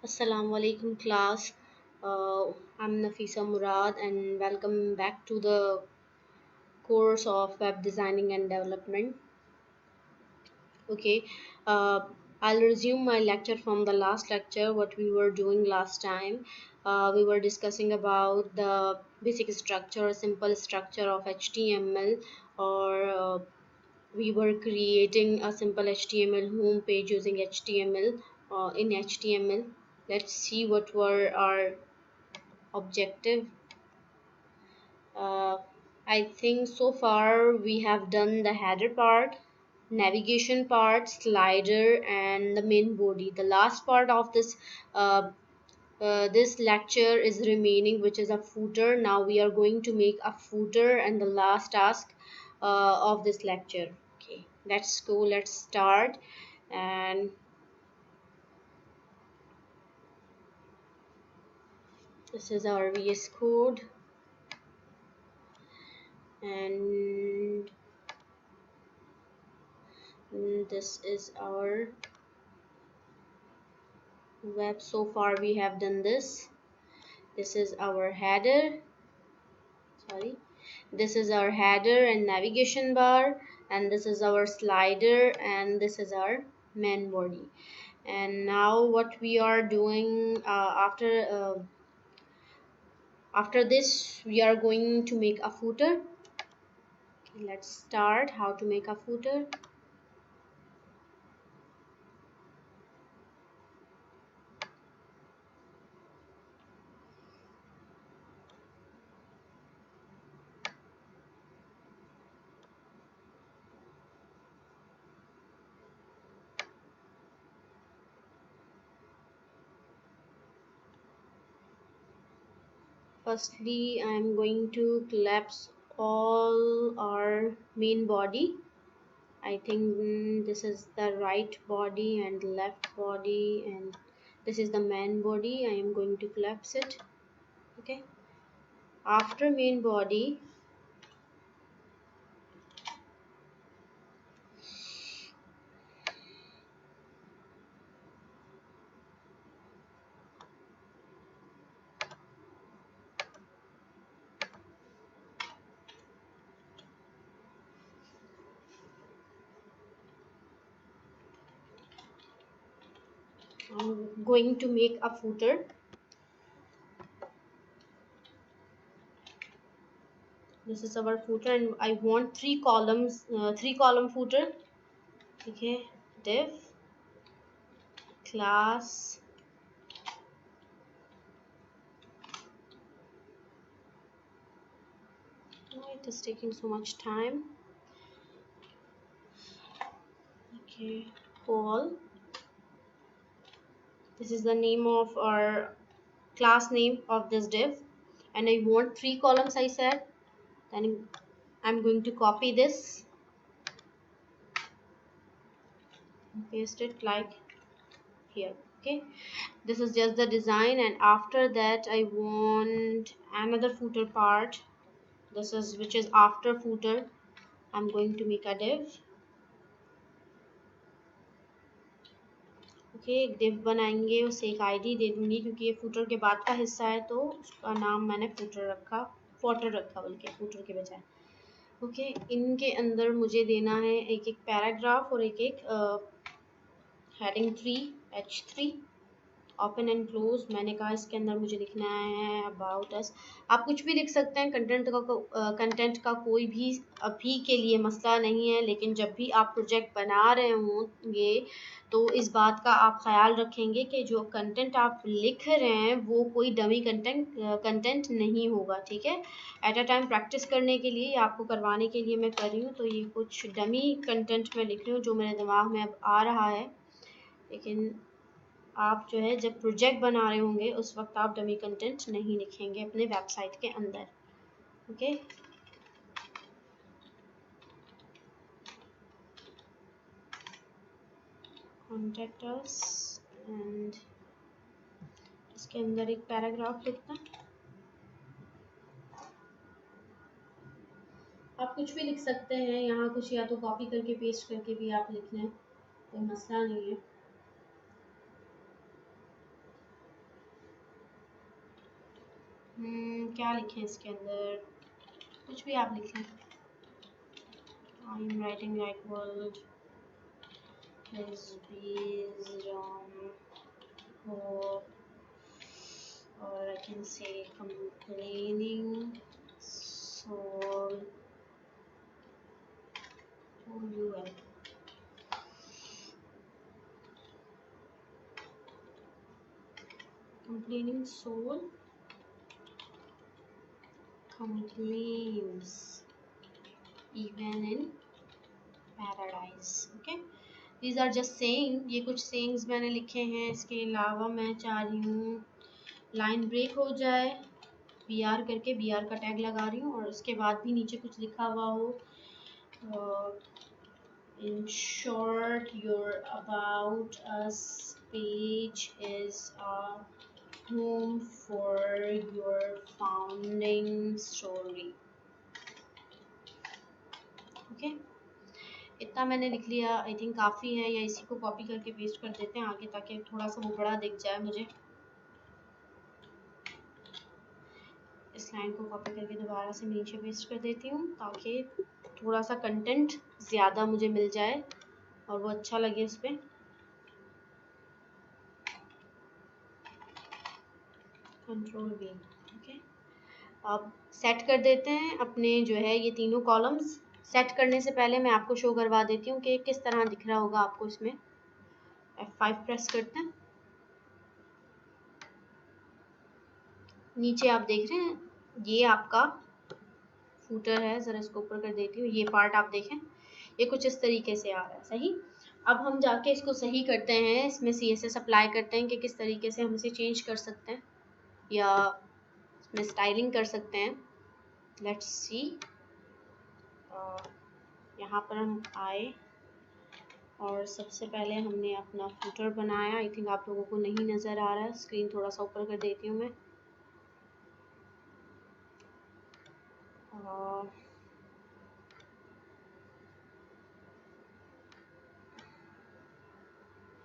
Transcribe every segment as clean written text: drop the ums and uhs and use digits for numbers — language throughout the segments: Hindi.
Assalamu alaikum class. I'm Nafisa Murad and welcome back to the course of web designing and development. Okay, uh, I'll resume my lecture from the last lecture, what we were doing last time. We were discussing about the basic structure, simple structure of HTML, or we were creating a simple HTML home page using HTML in HTML. Let's see what were our objective. uh, I think so far we have done the header part, navigation part, slider, and the main body. The last part of uh, this lecture is remaining, which is a footer. Now we are going to make a footer and the last task of this lecture. Okay, let's go, let's start. And this is our VS Code, and this is our web. So far we have done this is our header, sorry, this is our header and navigation bar, and this is our slider, and this is our main body. And now what we are doing, after this we are going to make a footer. Okay, let's start how to make a footer. Firstly, I'm going to collapse all our main body. I think this is the right body and left body, and this is the main body. I am going to collapse it. Okay. After main body, I'm going to make a footer. This is our footer, and I want three column footer. Okay. Div, class, why it is taking so much time. Okay, call. This is the name of our class name of this div, and I want three columns, I said. Then I'm going to copy this, paste it like here. Okay, this is just the design, and after that I want another footer part. This is which is after footer. I'm going to make a div. Okay, एक div बनाएंगे, उसे एक आईडी दे दूंगी क्योंकि ये फूटर के बाद का हिस्सा है, तो उसका नाम मैंने फूटर रखा बल्कि फूटर के बजाय। ओके, इनके अंदर मुझे देना है एक एक पैराग्राफ और एक एक heading 3 H3 open and close. मैंने कहा इसके अंदर मुझे लिखना है अबाउट अस। आप कुछ भी लिख सकते हैं, कंटेंट का कोई भी अभी के लिए मसला नहीं है, लेकिन जब भी आप प्रोजेक्ट बना रहे होंगे तो इस बात का आप ख्याल रखेंगे कि जो कंटेंट आप लिख रहे हैं वो कोई डमी कंटेंट नहीं होगा। ठीक है, एट अ टाइम प्रैक्टिस करने के लिए, आपको करवाने के लिए मैं कर रही हूँ, तो ये कुछ डमी कंटेंट मैं लिख रही हूँ जो मेरे दिमाग में अब आ रहा है। लेकिन आप जो है जब प्रोजेक्ट बना रहे होंगे उस वक्त आप डमी कंटेंट नहीं लिखेंगे अपने वेबसाइट के अंदर। ओके, कॉन्टैक्ट अस, एंड इसके अंदर एक पैराग्राफ लिखना। आप कुछ भी लिख सकते हैं यहाँ, कुछ या तो कॉपी करके पेस्ट करके भी आप लिख लें, कोई मसला नहीं है। क्या लिखें इसके अंदर, कुछ भी आप लिखें। I am writing like world is based on hope, or I can say complaining soul. OUL. Complaining soul complains even in paradise. Okay, these are just saying, ये कुछ sayings मैंने लिखे हैं। इसके अलावा मैं चाह रही हूँ लाइन ब्रेक हो जाए, BR करके BR का टैग लगा रही हूँ, और उसके बाद भी नीचे कुछ लिखा हुआ हो। In short, your about us page is a home for your founding story. Okay, इतना मैंने लिख लिया, आई थिंक काफ़ी है, या इसी को कॉपी करके पेस्ट कर देते हैं आगे, ताकि थोड़ा सा वो बड़ा दिख जाए मुझे। इस लाइन को कॉपी करके दोबारा से नीचे पेस्ट कर देती हूँ, ताकि थोड़ा सा कंटेंट ज़्यादा मुझे मिल जाए और वो अच्छा लगे इस पर। Control V। ओके, अब सेट कर देते हैं अपने जो है ये तीनों कॉलम्स। सेट करने से पहले मैं आपको शो करवा देती हूँ कि किस तरह दिख रहा होगा आपको इसमें। F5 प्रेस करते हैं, नीचे आप देख रहे हैं ये आपका फूटर है। ज़रा इसको ऊपर कर देती हूँ, ये पार्ट आप देखें, ये कुछ इस तरीके से आ रहा है। सही, अब हम जाके इसको सही करते हैं, इसमें CSS अप्लाई करते हैं कि किस तरीके से हम इसे चेंज कर सकते हैं या इसमें स्टाइलिंग कर सकते हैं। लेट्स सी, यहाँ पर हम आए और सबसे पहले हमने अपना फूटर बनाया। आई थिंक आप लोगों को नहीं नज़र आ रहा है, स्क्रीन थोड़ा सा ऊपर कर देती हूँ मैं।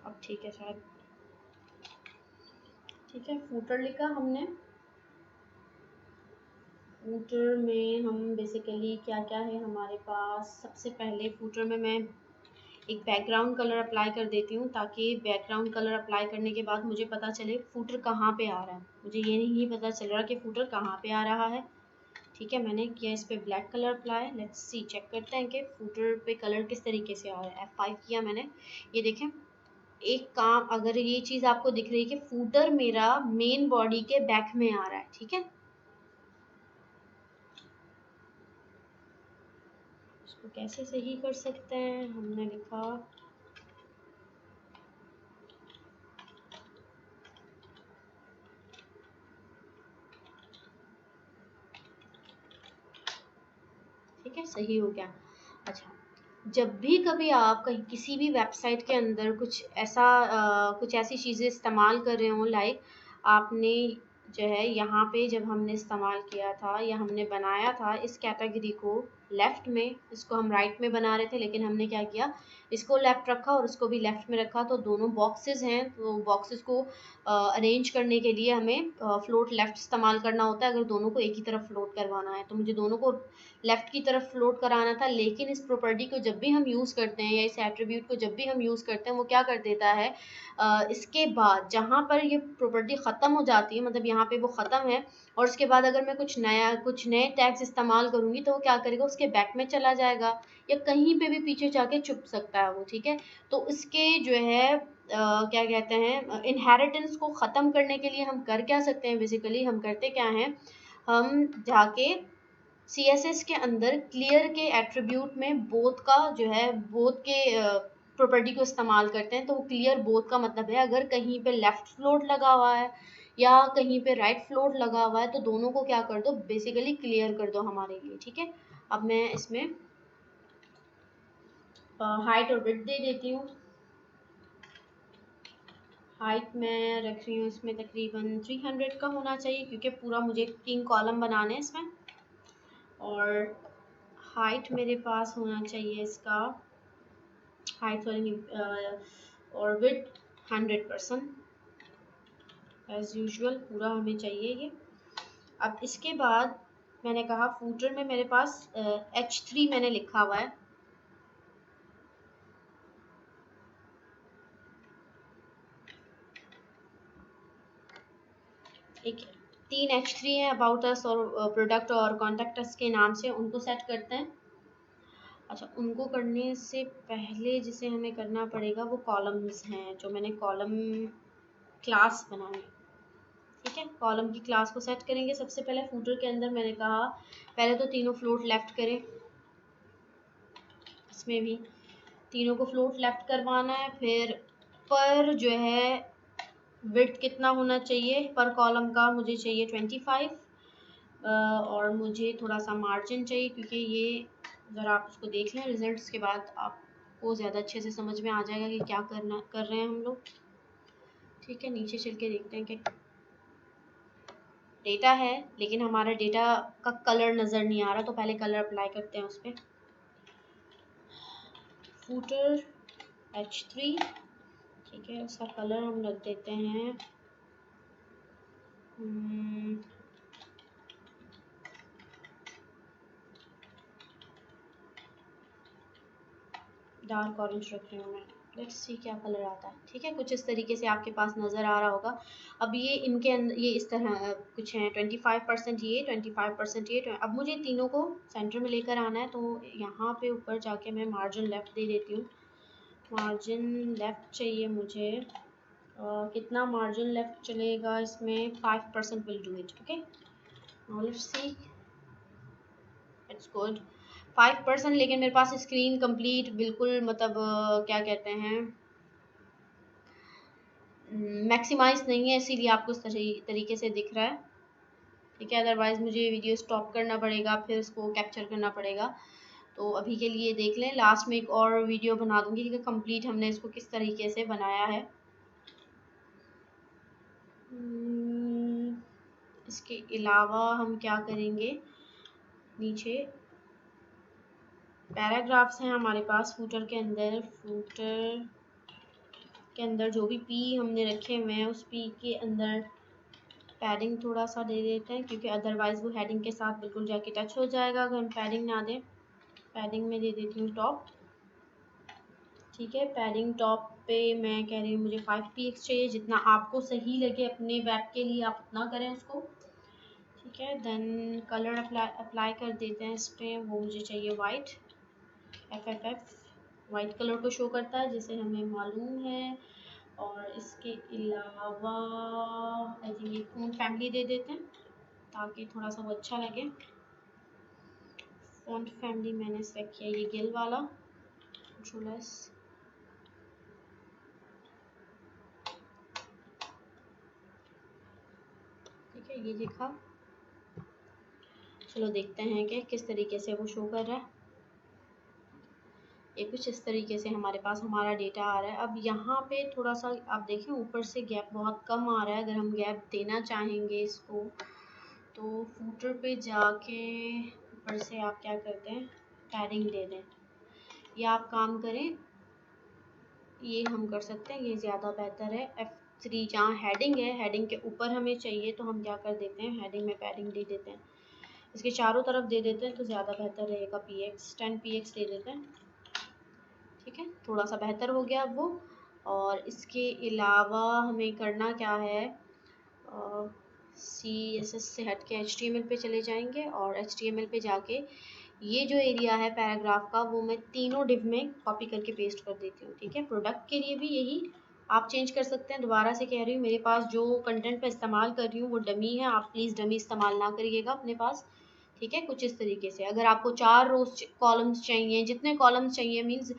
अब ठीक है शायद, ठीक है। फूटर लिखा हमने, फूटर में हम बेसिकली क्या क्या है हमारे पास। सबसे पहले फूटर में मैं एक बैकग्राउंड कलर अप्लाई कर देती हूँ, ताकि बैकग्राउंड कलर अप्लाई करने के बाद मुझे पता चले फूटर कहाँ पे आ रहा है। मुझे ये नहीं पता चल रहा कि फूटर कहाँ पे आ रहा है। ठीक है, मैंने किया इस पे black colour apply. Let's see, check करते हैं कि फूटर पे कलर किस तरीके से आ रहा है। F5 किया मैंने, ये देखें एक काम, अगर ये चीज़ आपको दिख रही है कि फूटर मेरा मेन बॉडी के बैक में आ रहा है। ठीक है, इसको कैसे सही कर सकते हैं। हमने लिखा ठीक है, सही हो गया। अच्छा, जब भी कभी आप कहीं किसी भी वेबसाइट के अंदर कुछ ऐसा कुछ ऐसी चीज़ें इस्तेमाल कर रहे हो, लाइक आपने जो है यहाँ पे जब हमने इस्तेमाल किया था या हमने बनाया था इस कैटेगरी को लेफ़्ट में, इसको हम राइट में बना रहे थे, लेकिन हमने क्या किया, इसको लेफ़्ट रखा और इसको भी लेफ़्ट में रखा, तो दोनों बॉक्सेस हैं, तो बॉक्सेस को अरेंज करने के लिए हमें फ्लोट लेफ़्ट इस्तेमाल करना होता है अगर दोनों को एक ही तरफ फ्लोट करवाना है। तो मुझे दोनों को लेफ़्ट की तरफ फ्लोट कराना था, लेकिन इस प्रॉपर्टी को जब भी हम यूज़ करते हैं या इस एट्रीब्यूट को जब भी हम यूज़ करते हैं, वो क्या कर देता है, इसके बाद जहाँ पर ये प्रॉपर्टी ख़त्म हो जाती है, मतलब यहाँ पे वो ख़त्म है, और उसके बाद अगर मैं कुछ नए टैग्स इस्तेमाल करूँगी तो वो क्या करेगा, उसके बैक में चला जाएगा या कहीं पे भी पीछे जाके छुप सकता है वो। ठीक है, तो इसके जो है क्या कहते हैं, इनहेरिटेंस को ख़त्म करने के लिए हम कर क्या सकते हैं, बेसिकली हम करते क्या हैं, हम जाके CSS के अंदर क्लियर के एट्रीब्यूट में बोथ का जो है, बोथ के प्रॉपर्टी को इस्तेमाल करते हैं। तो क्लियर बोथ का मतलब है अगर कहीं पे लेफ़्ट फ्लोट लगा हुआ है या कहीं पे राइट फ्लोट लगा हुआ है, तो दोनों को क्या कर दो, बेसिकली क्लियर कर दो हमारे लिए। ठीक है, अब मैं इसमें हाइट और विड्थ दे देती हूँ। हाइट मैं रख रही हूँ इसमें तकरीबन 300 का होना चाहिए, क्योंकि पूरा मुझे 3 कॉलम बनाने हैं इसमें। और हाइट मेरे पास होना चाहिए इसका, हाइट सॉरी, और विड्थ 100% एज यूजुअल पूरा हमें चाहिए ये। अब इसके बाद मैंने कहा फूटर में मेरे पास H3 मैंने लिखा हुआ है। एक 3 H3 है, अबाउट अस और प्रोडक्ट और कॉन्टेक्ट अस के नाम से, उनको सेट करते हैं। अच्छा, उनको करने से पहले जिसे हमें करना पड़ेगा वो कॉलम्स हैं, जो मैंने कॉलम क्लास बनाई। ठीक है, कॉलम की क्लास को सेट करेंगे। सबसे पहले फूटर के अंदर मैंने कहा पहले तो तीनों फ्लोट लेफ्ट करें, इसमें भी तीनों को फ्लोट लेफ्ट करवाना है। फिर पर जो है विड्थ कितना होना चाहिए पर कॉलम का, मुझे चाहिए 25, और मुझे थोड़ा सा मार्जिन चाहिए, क्योंकि ये ज़रा आप उसको देख लें रिजल्ट्स के बाद आपको ज़्यादा अच्छे से समझ में आ जाएगा कि क्या कर रहे हैं हम लोग। ठीक है, नीचे चल के देखते हैं कि डेटा है लेकिन हमारा डेटा का कलर नज़र नहीं आ रहा, तो पहले कलर अप्लाई करते हैं उस पर। फूटर H3, ठीक है, उसका कलर हम रख देते हैं डार्क ऑरेंज रख रही हूँ मैं। लेट्स सी क्या कलर आता है। ठीक है, कुछ इस तरीके से आपके पास नज़र आ रहा होगा। अब ये इनके अंदर ये इस तरह कुछ हैं, 25% ये, 25% ये। अब मुझे तीनों को सेंटर में लेकर आना है, तो यहाँ पे ऊपर जाके मैं मार्जिन लेफ़्ट दे देती हूँ। मार्जिन लेफ़्ट चाहिए मुझे, कितना मार्जिन लेफ़्ट चलेगा इसमें? 5% will do it. Okay, let's see, it's good 5%। लेकिन मेरे पास स्क्रीन कंप्लीट बिल्कुल मतलब क्या कहते हैं मैक्सिमाइज नहीं है, इसीलिए आपको इस तरीके से दिख रहा है। ठीक है, अदरवाइज़ मुझे वीडियो स्टॉप करना पड़ेगा, फिर इसको कैप्चर करना पड़ेगा। तो अभी के लिए देख लें, लास्ट में एक और वीडियो बना दूंगी कि कंप्लीट हमने इसको किस तरीके से बनाया है। इसके अलावा हम क्या करेंगे, नीचे पैराग्राफ्स हैं हमारे पास फूटर के अंदर। फूटर के अंदर जो भी पी हमने रखे हुए हैं उस पी के अंदर पैडिंग थोड़ा सा दे देते हैं, क्योंकि अदरवाइज़ वो हेडिंग के साथ बिल्कुल जाके टच हो जाएगा अगर हम पैडिंग ना दें। पैडिंग में दे देती हूँ टॉप। ठीक है, पैडिंग टॉप पे मैं कह रही हूँ मुझे 5px चाहिए, जितना आपको सही लगे अपने वेब के लिए आप उतना करें उसको। ठीक है, देन कलर अप्लाई कर देते हैं इस पर। वो मुझे चाहिए वाइट, FFF वाइट कलर को शो करता है जैसे हमें मालूम है। और इसके अलावा आई थिंक एक फ़ॉन्ट फैमिली दे देते हैं ताकि थोड़ा सा वो अच्छा लगे। फ़ॉन्ट फैमिली मैंने सेलेक्ट किया ये गिल वाला, कंट्रोल-S। ठीक है, ये देखा। चलो देखते हैं कि किस तरीके से वो शो कर रहा है। ये कुछ इस तरीके से हमारे पास हमारा डेटा आ रहा है। अब यहाँ पे थोड़ा सा आप देखें ऊपर से गैप बहुत कम आ रहा है। अगर हम गैप देना चाहेंगे इसको, तो फूटर पे जाके ऊपर से आप क्या करते हैं, पैडिंग दे दें। या आप काम करें, ये हम कर सकते हैं, ये ज़्यादा बेहतर है। F3 जहाँ हेडिंग है, हेडिंग के ऊपर हमें चाहिए तो हम क्या कर देते हैं, हेडिंग में पैडिंग दे देते हैं। इसके चारों तरफ दे देते हैं तो ज़्यादा बेहतर रहेगा। 10px दे देते हैं। ठीक है, थोड़ा सा बेहतर हो गया अब वो। और इसके अलावा हमें करना क्या है, CSS से हट के HTML पे चले जाएंगे और HTML पे जाके ये जो एरिया है पैराग्राफ का वो मैं तीनों डिव में कॉपी करके पेस्ट कर देती हूँ। ठीक है, प्रोडक्ट के लिए भी यही आप चेंज कर सकते हैं। दोबारा से कह रही हूँ, मेरे पास जो कंटेंट पे इस्तेमाल कर रही हूँ वो डमी है, आप प्लीज़ डमी इस्तेमाल ना करिएगा अपने पास। ठीक है, कुछ इस तरीके से अगर आपको 4 रोज कॉलम्स चाहिए, जितने कॉलम्स चाहिए मीन्स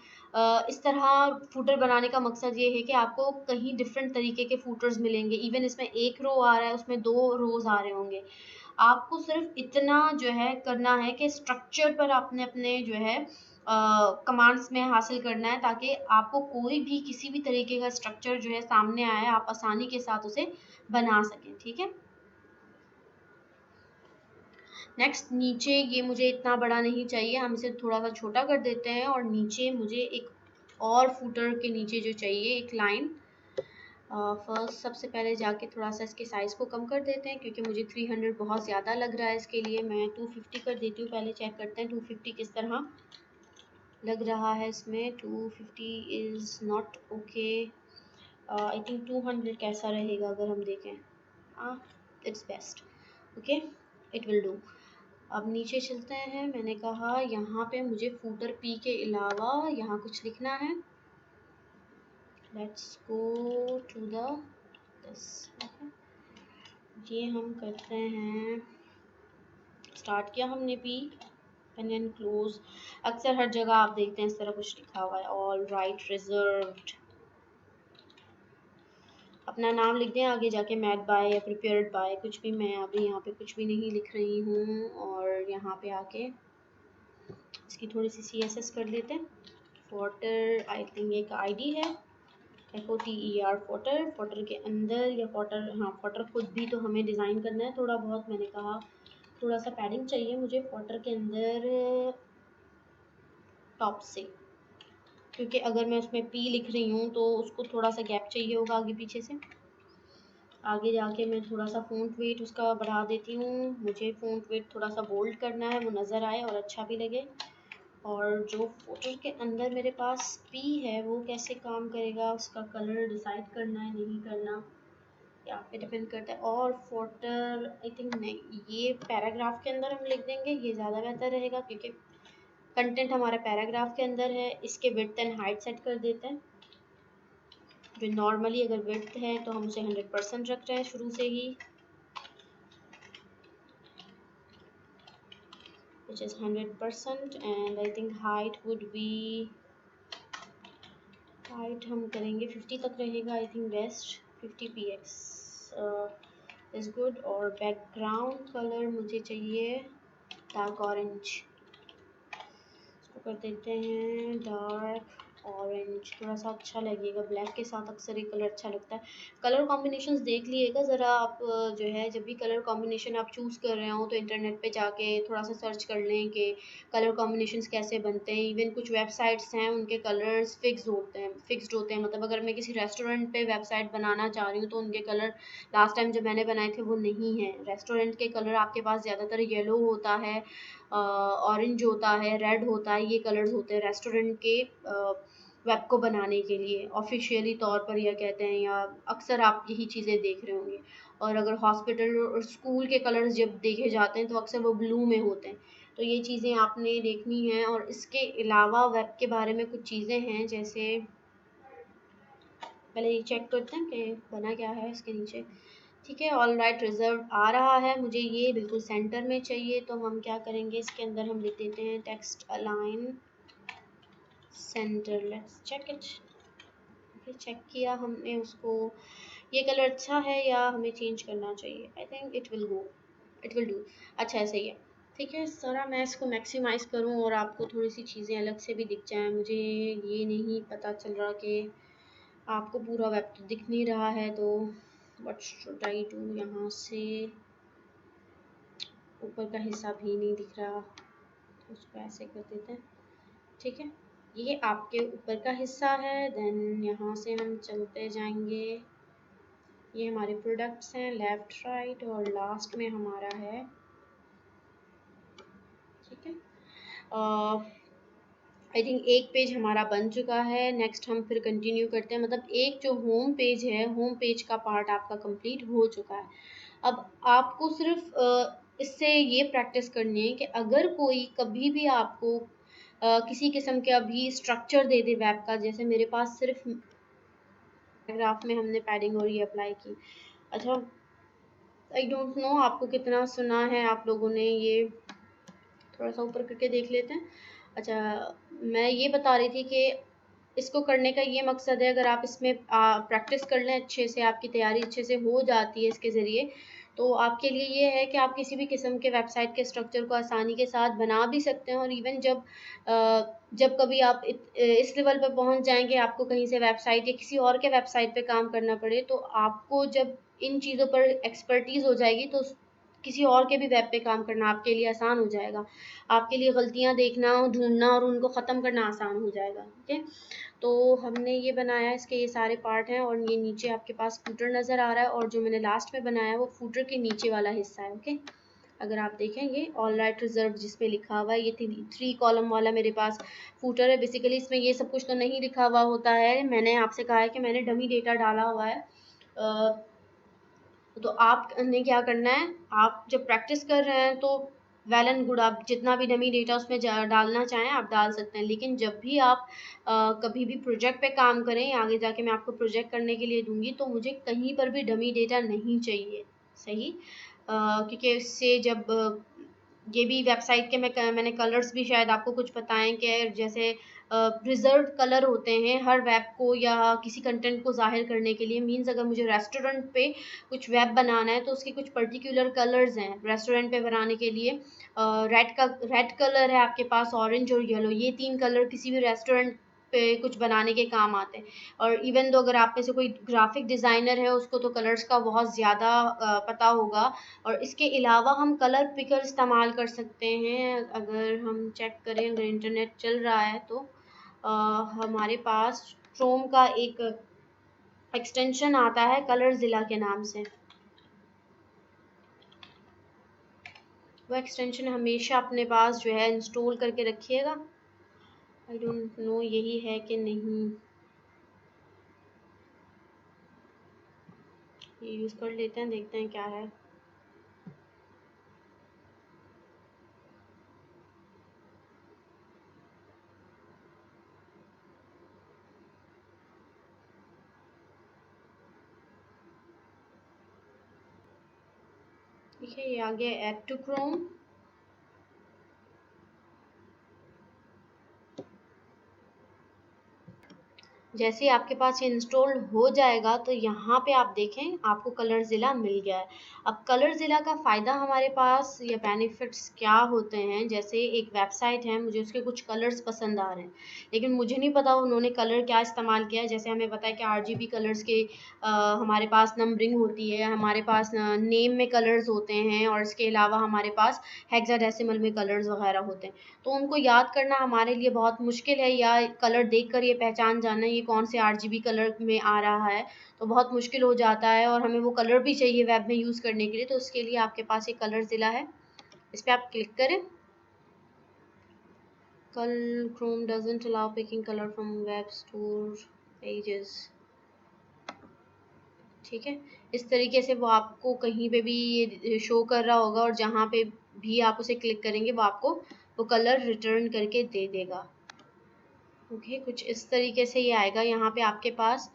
इस तरह फूटर बनाने का मकसद ये है कि आपको कहीं डिफरेंट तरीके के फूटर्स मिलेंगे। इवन इसमें एक रो आ रहा है, उसमें 2 रोज आ रहे होंगे। आपको सिर्फ इतना जो है करना है कि स्ट्रक्चर पर आपने अपने जो है कमांड्स में हासिल करना है, ताकि आपको कोई भी किसी भी तरीके का स्ट्रक्चर जो है सामने आए, आप आसानी के साथ उसे बना सकें। ठीक है, नेक्स्ट नीचे ये मुझे इतना बड़ा नहीं चाहिए, हम इसे थोड़ा सा छोटा कर देते हैं। और नीचे मुझे एक और फूटर के नीचे जो चाहिए एक लाइन, फर्स्ट सबसे पहले जाके थोड़ा सा इसके साइज़ को कम कर देते हैं, क्योंकि मुझे 300 बहुत ज़्यादा लग रहा है। इसके लिए मैं 250 कर देती हूँ। पहले चेक करते हैं 250 किस तरह लग रहा है इसमें। 250 is not okay. I think 200 कैसा रहेगा अगर हम देखें। It's best, okay, it will do. अब नीचे चलते हैं। मैंने कहा यहाँ पे मुझे फूटर पी के अलावा यहाँ कुछ लिखना है। Let's go to the this. ये हम करते हैं, स्टार्ट किया हमने पी एंड देन क्लोज। अक्सर हर जगह आप देखते हैं इस तरह कुछ लिखा हुआ है, ऑल राइट रिजर्व्ड। अपना नाम लिख दें आगे जाके, मेड बाय या प्रिपेयर्ड बाय, कुछ भी। मैं अभी यहाँ पे कुछ भी नहीं लिख रही हूँ। और यहाँ पे आके इसकी थोड़ी सी CSS कर लेते हैं। फॉटर आई थिंक एक आईडी है, FOTER फॉटर। फॉटर के अंदर या फॉटर, हाँ फॉटर खुद भी तो हमें डिज़ाइन करना है थोड़ा बहुत। मैंने कहा थोड़ा सा पैडिंग चाहिए मुझे फॉटर के अंदर टॉप से, क्योंकि अगर मैं उसमें पी लिख रही हूँ तो उसको थोड़ा सा गैप चाहिए होगा आगे पीछे से। आगे जाके मैं थोड़ा सा फ़ॉन्ट वेट उसका बढ़ा देती हूँ। मुझे फ़ॉन्ट वेट थोड़ा सा बोल्ड करना है, वो नज़र आए और अच्छा भी लगे। और जो फॉटर के अंदर मेरे पास पी है वो कैसे काम करेगा, उसका कलर डिसाइड करना है नहीं करना, या पे डिपेंड करता है। और फॉटर आई थिंक नहीं, ये पैराग्राफ के अंदर हम लिख देंगे, ये ज़्यादा बेहतर रहेगा, क्योंकि कंटेंट हमारा पैराग्राफ के अंदर है। इसके विड्थ एंड हाइट सेट कर देते हैं। जो नॉर्मली अगर विड्थ है तो हम उसे 100% रख रहे हैं शुरू से ही, which is 100%। and I think height would be, height हम करेंगे 50 तक रहेगा I think best. 50 px is good. और बैकग्राउंड कलर मुझे चाहिए डार्क ऑरेंज, इसको कर देते हैं डार्क ऑरेंज, थोड़ा सा अच्छा लगेगा। ब्लैक के साथ अक्सर ये कलर अच्छा लगता है। कलर कॉम्बिनेशंस देख लिएगा ज़रा आप, जो है जब भी कलर कॉम्बिनेशन आप चूज़ कर रहे हो तो इंटरनेट पे जाके थोड़ा सा सर्च कर लें कि कलर कॉम्बिनेशंस कैसे बनते हैं। इवन कुछ वेबसाइट्स हैं उनके कलर्स फिक्स्ड होते हैं। मतलब अगर मैं किसी रेस्टोरेंट पे वेबसाइट बनाना चाह रही हूँ तो उनके कलर लास्ट टाइम जब मैंने बनाए थे वो नहीं है। रेस्टोरेंट के कलर आपके पास ज़्यादातर येलो होता है, ऑरेंज होता है, रेड होता है, ये कलर्स होते हैं रेस्टोरेंट के वेब को बनाने के लिए ऑफिशियली तौर पर, यह कहते हैं, या अक्सर आप यही चीज़ें देख रहे होंगे। और अगर हॉस्पिटल और स्कूल के कलर्स जब देखे जाते हैं तो अक्सर वो ब्लू में होते हैं। तो ये चीज़ें आपने देखनी है। और इसके अलावा वेब के बारे में कुछ चीज़ें हैं, जैसे पहले ये चेक करते हैं कि बना क्या है इसके नीचे। ठीक है, ऑल राइट रिजर्व आ रहा है, मुझे ये बिल्कुल सेंटर में चाहिए। तो हम क्या करेंगे, इसके अंदर हम लिख देते हैं text align centre. Let's check it. Check किया हमने उसको, ये कलर अच्छा है या हमें चेंज करना चाहिए। I think it will do. अच्छा है, सही है। ठीक है, सारा मैं इसको मैक्सिमाइज़ करूँ और आपको थोड़ी सी चीज़ें अलग से भी दिख जाएँ। मुझे ये नहीं पता चल रहा कि आपको पूरा वेब तो दिख नहीं रहा है, तो व्हाट शुड आई डू। यहाँ से ऊपर का हिस्सा भी नहीं दिख रहा, तो उसको ऐसे कर देते हैं। ठीक है, ये आपके ऊपर का हिस्सा है। देन यहाँ से हम चलते जाएंगे, ये हमारे प्रोडक्ट्स हैं लेफ़्ट राइट, और लास्ट में हमारा है। ठीक है, आई थिंक एक पेज हमारा बन चुका है। नेक्स्ट हम फिर कंटिन्यू करते हैं। मतलब एक जो होम पेज है, होम पेज का पार्ट आपका कंप्लीट हो चुका है। अब आपको सिर्फ इससे ये प्रैक्टिस करनी है कि अगर कोई कभी भी आपको किसी किस्म का भी स्ट्रक्चर दे दे वेब का, जैसे मेरे पास सिर्फ पैराग्राफ में हमने पैडिंग और ये अप्लाई की। अच्छा, आई डोंट नो आपको कितना सुना है आप लोगों ने, ये थोड़ा सा ऊपर करके देख लेते हैं। अच्छा, मैं ये बता रही थी कि इसको करने का ये मकसद है, अगर आप इसमें प्रैक्टिस कर लें अच्छे से, आपकी तैयारी अच्छे से हो जाती है इसके ज़रिए, तो आपके लिए ये है कि आप किसी भी किस्म के वेबसाइट के स्ट्रक्चर को आसानी के साथ बना भी सकते हैं। और इवन जब कभी आप इस लेवल पर पहुंच जाएंगे, आपको कहीं से वेबसाइट या किसी और के वेबसाइट पे काम करना पड़े, तो आपको जब इन चीज़ों पर एक्सपर्टीज़ हो जाएगी तो किसी और के भी वेब पे काम करना आपके लिए आसान हो जाएगा। आपके लिए गलतियाँ देखना, ढूंढना और उनको ख़त्म करना आसान हो जाएगा। ठीक है, तो हमने ये बनाया, इसके ये सारे पार्ट हैं और ये नीचे आपके पास फूटर नज़र आ रहा है और जो मैंने लास्ट में बनाया है वो फूटर के नीचे वाला हिस्सा है। ओके, अगर आप देखें ये ऑल राइट रिजर्व जिस पे लिखा हुआ है, ये 3 कॉलम वाला मेरे पास फूटर है। बेसिकली इसमें ये सब कुछ तो नहीं लिखा हुआ होता है, मैंने आपसे कहा है कि मैंने डमी डेटा डाला हुआ है। तो आपने क्या करना है, आप जब प्रैक्टिस कर रहे हैं तो वेल एंड गुड, आप जितना भी डमी डेटा उसमें डालना चाहें आप डाल सकते हैं, लेकिन जब भी आप कभी भी प्रोजेक्ट पे काम करें, आगे जाके मैं आपको प्रोजेक्ट करने के लिए दूंगी, तो मुझे कहीं पर भी डमी डेटा नहीं चाहिए। सही, क्योंकि इससे जब ये भी वेबसाइट के मैंने कलर्स भी शायद आपको कुछ बताएं कि जैसे रिजर्व कलर होते हैं हर वेब को या किसी कंटेंट को जाहिर करने के लिए। मींस अगर मुझे रेस्टोरेंट पे कुछ वेब बनाना है तो उसके कुछ पर्टिकुलर कलर्स हैं रेस्टोरेंट पे बनाने के लिए। रेड कलर है आपके पास, ऑरेंज और येलो, ये 3 कलर किसी भी रेस्टोरेंट पे कुछ बनाने के काम आते हैं। और इवन तो अगर आप में से कोई ग्राफिक डिज़ाइनर है उसको तो कलर्स का बहुत ज़्यादा पता होगा। और इसके अलावा हम कलर पिकर इस्तेमाल कर सकते हैं। अगर हम चेक करें, अगर इंटरनेट चल रहा है तो हमारे पास क्रोम का एक एक्सटेंशन आता है कलर ज़िला के नाम से। वो एक्सटेंशन हमेशा अपने पास जो है इंस्टॉल करके रखिएगा। आई डोंट नो यही है कि नहीं, ये यूज़ कर लेते हैं, देखते हैं क्या है। ठीक है, ये आ गया ऐड टू क्रोम। जैसे ही आपके पास ये इंस्टॉल हो जाएगा तो यहाँ पे आप देखें आपको कलर ज़िला मिल गया है। अब कलर ज़िला का फ़ायदा हमारे पास या बेनिफिट्स क्या होते हैं, जैसे एक वेबसाइट है, मुझे उसके कुछ कलर्स पसंद आ रहे हैं लेकिन मुझे नहीं पता उन्होंने कलर क्या इस्तेमाल किया है। जैसे हमें पता है कि RGB कलर्स के हमारे पास नंबरिंग होती है, हमारे पास नेम में कलर्स होते हैं और इसके अलावा हमारे पास हेक्साडेसिमल में कलर्स वगैरह होते हैं। तो उनको याद करना हमारे लिए बहुत मुश्किल है, या कलर देखकर ये पहचान जाना ये कौन से RGB कलर में आ रहा है, तो बहुत मुश्किल हो जाता है और हमें वो कलर भी चाहिए वेब में यूज़ करने के लिए। तो उसके लिए आपके पास एक कलर ज़िला है, इस पर आप क्लिक करें। कल Chrome doesn't allow picking colour from web store pages. ठीक है, इस तरीके से वो आपको कहीं पे भी ये शो कर रहा होगा और जहाँ पे भी आप उसे क्लिक करेंगे वो आपको वो कलर रिटर्न करके दे देगा। ओके, कुछ इस तरीके से ये आएगा। यहाँ पे आपके पास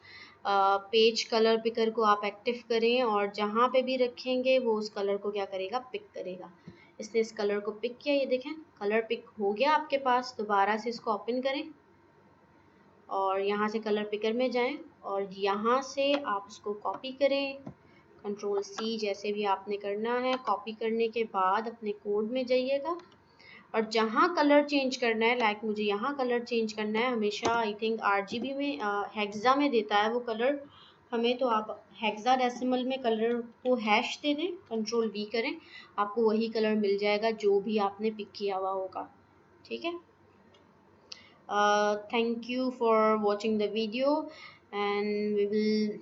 पेज कलर पिकर को आप एक्टिव करें और जहाँ पे भी रखेंगे वो उस कलर को क्या करेगा, पिक करेगा। इसने इस कलर को पिक किया, ये देखें कलर पिक हो गया आपके पास। दोबारा से इसको ओपन करें और यहाँ से कलर पिकर में जाएं और यहाँ से आप उसको कॉपी करें, Ctrl+C जैसे भी आपने करना है। कॉपी करने के बाद अपने कोड में जाइएगा और जहाँ कलर चेंज करना है, लाइक मुझे यहाँ कलर चेंज करना है, हमेशा आई थिंक RGB में हेक्सा में देता है वो कलर हमें, तो आप हेक्साडेसिमल में कलर को हैश दे दें, Ctrl+V करें, आपको वही कलर मिल जाएगा जो भी आपने पिक किया हुआ होगा। ठीक है, thank you for watching the video and we will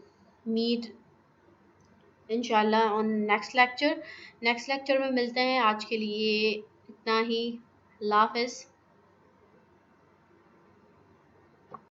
meet इंशाल्लाह on next lecture. Next lecture में मिलते हैं, आज के लिए इतना ही। अल्लाह हाफ़िज़।